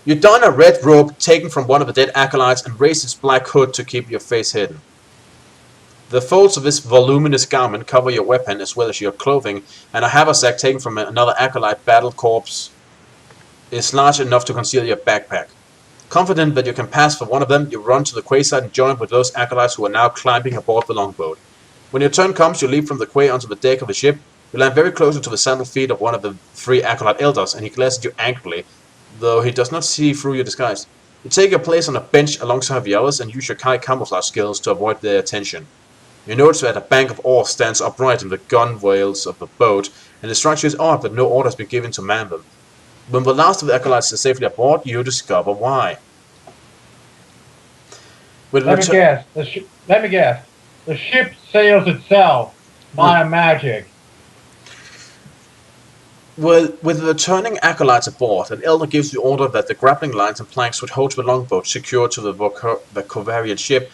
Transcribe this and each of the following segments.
You don a red robe taken from one of the dead acolytes and raise its black hood to keep your face hidden. The folds of this voluminous garment cover your weapon as well as your clothing, and a haversack taken from another acolyte battle corpse is large enough to conceal your backpack. Confident that you can pass for one of them, you run to the quay side and join with those acolytes who are now climbing aboard the longboat. When your turn comes, you leap from the quay onto the deck of the ship. You land very close to the sandaled feet of one of the three acolyte elders, and he glares at you angrily, though he does not see through your disguise. You take your place on a bench alongside the others and use your high camouflage skills to avoid their attention. You notice that a bank of oars stands upright in the gunwales of the boat, and it strikes you as odd that no order has been given to man them. When the last of the acolytes is safely aboard, you discover why. Let me guess. The ship sails itself, not a magic. Well, with the returning acolytes aboard, an elder gives the order that the grappling lines and planks which hold the longboat secured to the Kovarian ship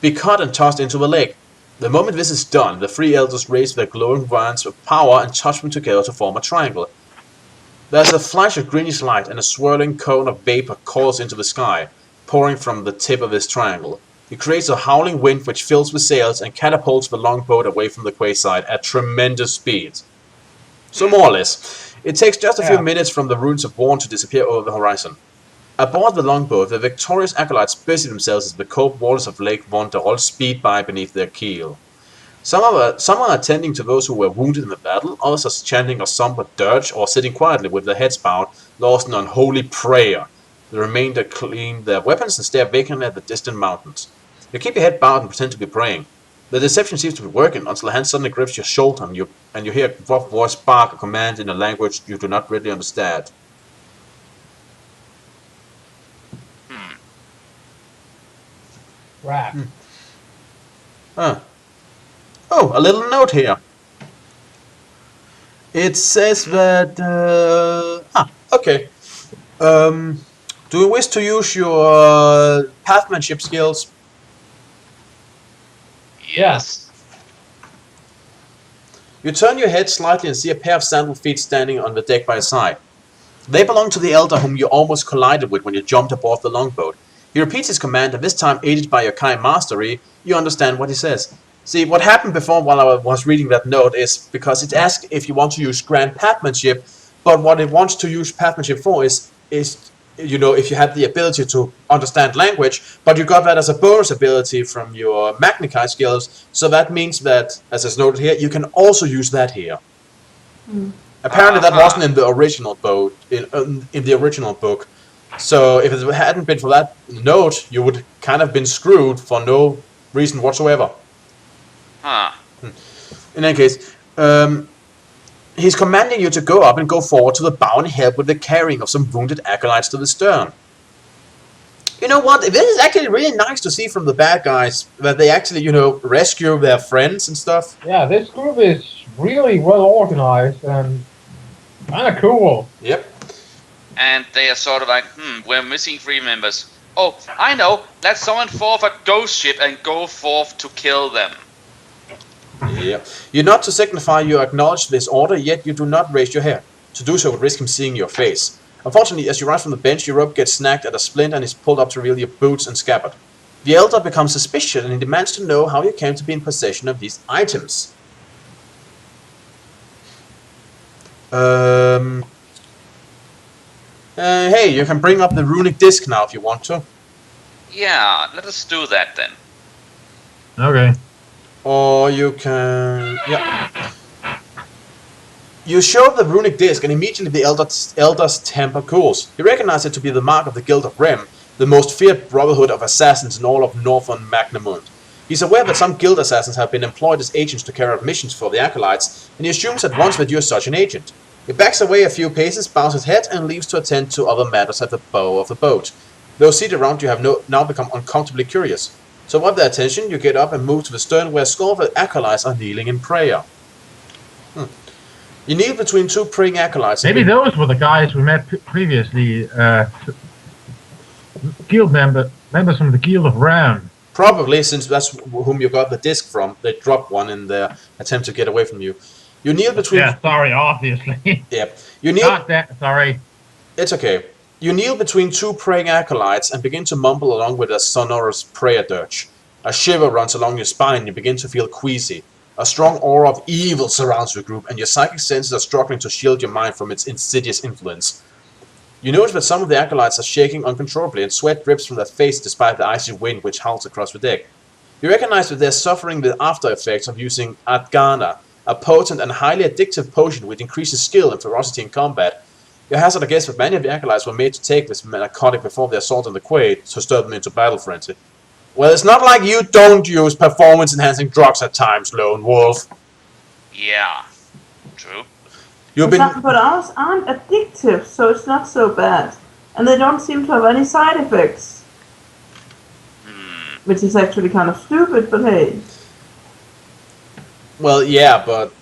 be cut and tossed into the lake. The moment this is done, the three elders raise their glowing wands of power and touch them together to form a triangle. There's a flash of greenish light, and a swirling cone of vapor coils into the sky, pouring from the tip of this triangle. It creates a howling wind which fills the sails and catapults the longboat away from the quayside at tremendous speed. So more or less, it takes just a few minutes from the ruins of Warn to disappear over the horizon. Aboard the longboat, the victorious acolytes busy themselves as the cove waters of Lake Vonderol speed by beneath their keel. Some are attending to those who were wounded in the battle, others are chanting a somber dirge or sitting quietly with their heads bowed, lost in unholy prayer. The remainder clean their weapons and stare vacantly at the distant mountains. You keep your head bowed and pretend to be praying. The deception seems to be working until a hand suddenly grips your shoulder and you hear a rough voice bark a command in a language you do not really understand. Right. Oh, a little note here. It says that... okay. Do you wish to use your pathmanship skills? Yes. You turn your head slightly and see a pair of sandaled feet standing on the deck by your side. They belong to the elder whom you almost collided with when you jumped aboard the longboat. He repeats his command, and this time aided by your kind mastery, you understand what he says. See, what happened before while I was reading that note is because it asks if you want to use grand pathmanship, but what it wants to use pathmanship for is you know, if you had the ability to understand language, but you got that as a bonus ability from your Magnikai skills, so that means that, as is noted here, you can also use that here. Apparently that wasn't in the original boat, in the original book. So if it hadn't been for that note, you would kind of been screwed for no reason whatsoever. In any case, he's commanding you to go up and go forward to the bow and help with the carrying of some wounded acolytes to the stern. You know what? This is actually really nice to see from the bad guys, that they actually, you know, rescue their friends and stuff. Yeah, this group is really well organized and kind of cool. Yep. And they are sort of like, we're missing 3 members. Oh, I know. Let's summon forth a ghost ship and go forth to kill them. Yeah. You nod to signify you acknowledge this order, yet you do not raise your hair. To do so would risk him seeing your face. Unfortunately, as you rise from the bench, your rope gets snagged at a splint and is pulled up to reveal your boots and scabbard. The elder becomes suspicious and he demands to know how you came to be in possession of these items. Hey, you can bring up the runic disc now if you want to. Yeah, let us do that then. Okay. Or you can... yeah. You show the runic disc and immediately the elder's temper cools. You recognize it to be the mark of the Guild of Rem, the most feared brotherhood of assassins in all of northern Magnamund. He's aware that some guild assassins have been employed as agents to carry out missions for the acolytes, and he assumes at once that you're such an agent. He backs away a few paces, bows his head, and leaves to attend to other matters at the bow of the boat. Those seated around you have now become uncomfortably curious. So with their attention, you get up and move to the stern where a score of the acolytes are kneeling in prayer. You kneel between 2 praying acolytes. Maybe those were the guys we met previously. Guild members from the Guild of Ram. Probably, since that's whom you got the disc from. They dropped one in their attempt to get away from you. You kneel between... Yeah, sorry, obviously. Yep. You kneel... Not that, sorry. It's okay. You kneel between two praying acolytes and begin to mumble along with a sonorous prayer dirge. A shiver runs along your spine and you begin to feel queasy. A strong aura of evil surrounds your group and your psychic senses are struggling to shield your mind from its insidious influence. You notice that some of the acolytes are shaking uncontrollably and sweat drips from their face despite the icy wind which howls across the deck. You recognize that they're suffering the after effects of using Adgana, a potent and highly addictive potion which increases skill and ferocity in combat. You hazard a guess that many of the acolytes were made to take this narcotic before the assault on the Quaid to stir them into battle frenzy. Well, it's not like you don't use performance-enhancing drugs at times, Lone Wolf. Yeah, true. But ours aren't addictive, so it's not so bad. And they don't seem to have any side effects. Which is actually kind of stupid, but hey. Well, yeah, but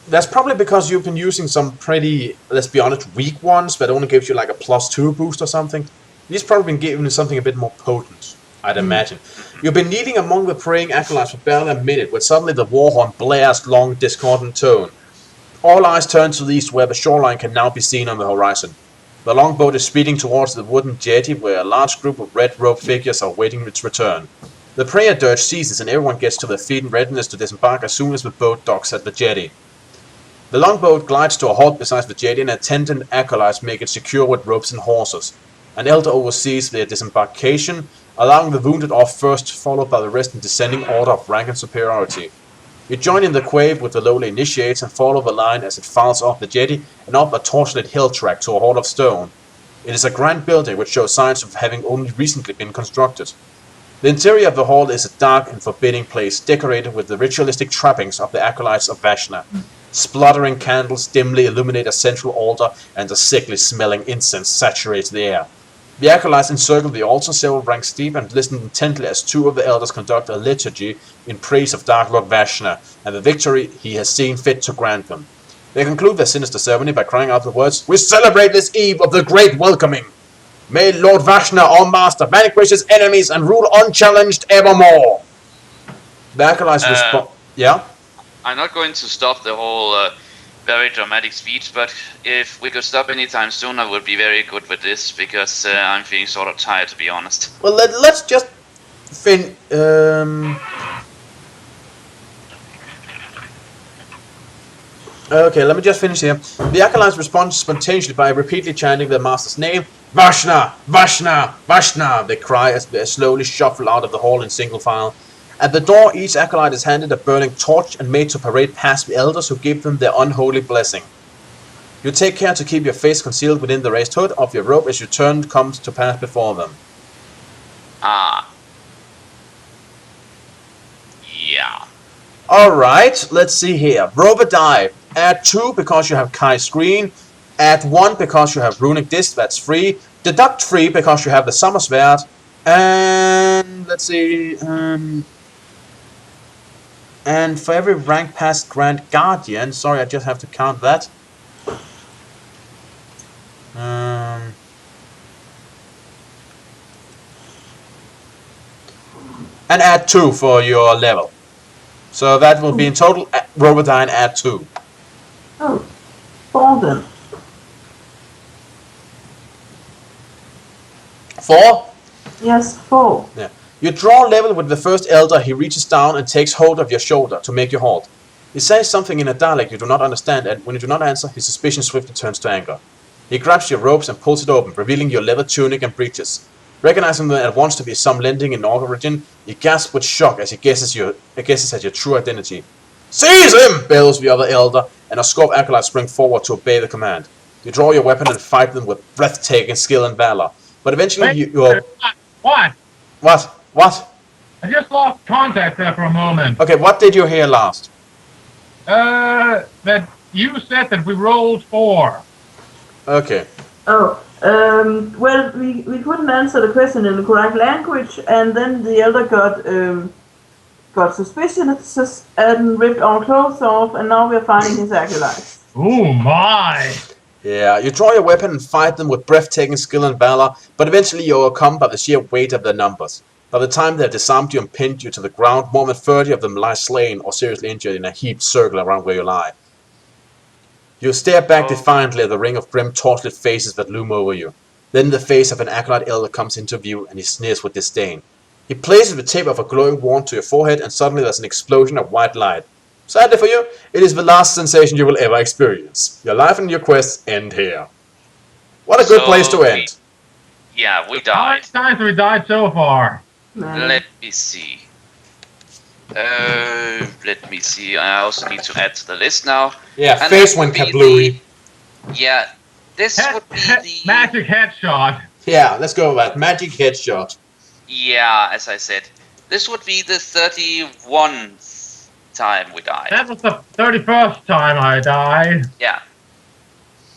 that's probably because you've been using some pretty, let's be honest, weak ones that only gives you like a +2 boost or something. These probably been given something a bit more potent, I'd imagine. You've been kneeling among the praying acolytes for barely a minute when suddenly the war horn blares long, discordant tone. All eyes turn to the east where the shoreline can now be seen on the horizon. The longboat is speeding towards the wooden jetty where a large group of red-robed figures are waiting its return. The prayer dirge ceases and everyone gets to their feet in readiness to disembark as soon as the boat docks at the jetty. The longboat glides to a halt beside the jetty and attendant acolytes make it secure with ropes and hawsers. An elder oversees their disembarkation, allowing the wounded off first, followed by the rest in descending order of rank and superiority. You join in the quave with the lowly initiates and follow the line as it files off the jetty and up a torchlit hill track to a hall of stone. It is a grand building which shows signs of having only recently been constructed. The interior of the hall is a dark and forbidding place, decorated with the ritualistic trappings of the acolytes of Vashna. Spluttering candles dimly illuminate a central altar, and a sickly smelling incense saturates the air. The acolytes encircle the altar several ranks deep and listen intently as two of the elders conduct a liturgy in praise of Dark Lord Vashna and the victory he has seen fit to grant them. They conclude their sinister ceremony by crying out the words, "We celebrate this eve of the great welcoming! May Lord Vashna, our master, vanquish his enemies and rule unchallenged evermore!" The acolytes respond... Yeah? I'm not going to stop the whole very dramatic speech, but if we could stop anytime soon, I would be very good with this, because I'm feeling sort of tired, to be honest. Well, let's just Okay, let me just finish here. The acolytes respond spontaneously by repeatedly chanting their master's name. Vashna! Vashna! Vashna! They cry as they slowly shuffle out of the hall in single file. At the door, each acolyte is handed a burning torch and made to parade past the elders who give them their unholy blessing. You take care to keep your face concealed within the raised hood of your robe as your turn comes to pass before them. Yeah. Alright, let's see here. Rover die. Add 2 because you have Kai Screen. Add 1 because you have Runic Disc, that's free. Deduct 3 because you have the Summer Sverd. And let's see. And for every rank past Grand Guardian, sorry, I just have to count that. And add 2 for your level. So that will be in total, Robodine add 2. Oh, 4 then. 4? Yes, 4. Yeah. You draw level with the first elder. He reaches down and takes hold of your shoulder to make you halt. He says something in a dialect you do not understand, and when you do not answer, his suspicion swiftly turns to anger. He grabs your robes and pulls it open, revealing your leather tunic and breeches. Recognizing them at once to be some lending in origin, he gasps with shock as he guesses at your true identity. "Seize him!" bells the other elder, and a score of acolytes spring forward to obey the command. You draw your weapon and fight them with breathtaking skill and valor. But eventually you're... What? What? What? I just lost contact there for a moment. Okay, what did you hear last? That you said that we rolled 4. Okay. Oh, well, we couldn't answer the question in the correct language, and then the elder got suspicious and ripped our clothes off, and now we're finding his acolytes. Oh my! Yeah, you draw your weapon and fight them with breathtaking skill and valor, but eventually you're overcome by the sheer weight of their numbers. By the time they have disarmed you and pinned you to the ground, more than 30 of them lie slain or seriously injured in a heaped circle around where you lie. You stare back defiantly at the ring of grim, torchlit faces that loom over you. Then the face of an acolyte elder comes into view, and he sneers with disdain. He places the tip of a glowing wand to your forehead, and suddenly there's an explosion of white light. Sadly for you, it is the last sensation you will ever experience. Your life and your quests end here. What a good place to end. We How many died. times have we died so far? Let me see. Let me see. I also need to add to the list now. Yeah, And face that went would be kablooey. Yeah, this would be the Magic headshot. Yeah, let's go with that. Magic headshot. Yeah, as I said, this would be the 31st time we died. That was the 31st time I died. Yeah,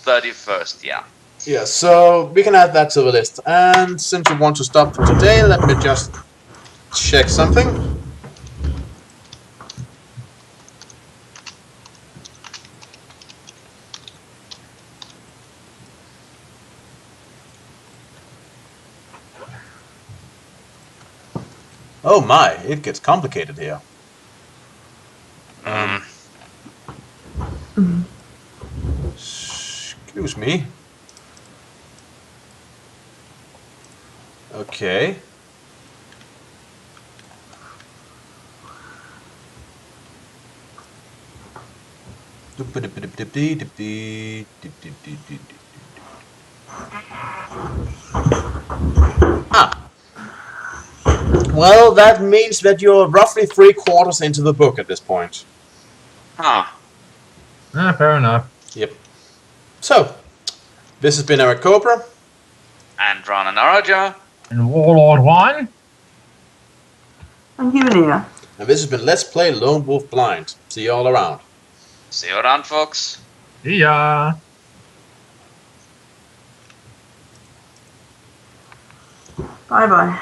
31st. Yeah. Yeah, so we can add that to the list. And since you want to stop for today, let me just check something. Oh my, it gets complicated here. Excuse me. Okay. Ah. Well, that means that you're roughly 3/4 into the book at this point. Huh. Fair enough. Yep. So, this has been Eric Cobra. And Rana Naraja. And Warlord 1? I'm giving here. And this has been Let's Play Lone Wolf Blind. See you all around. See you around, folks. See ya. Bye bye.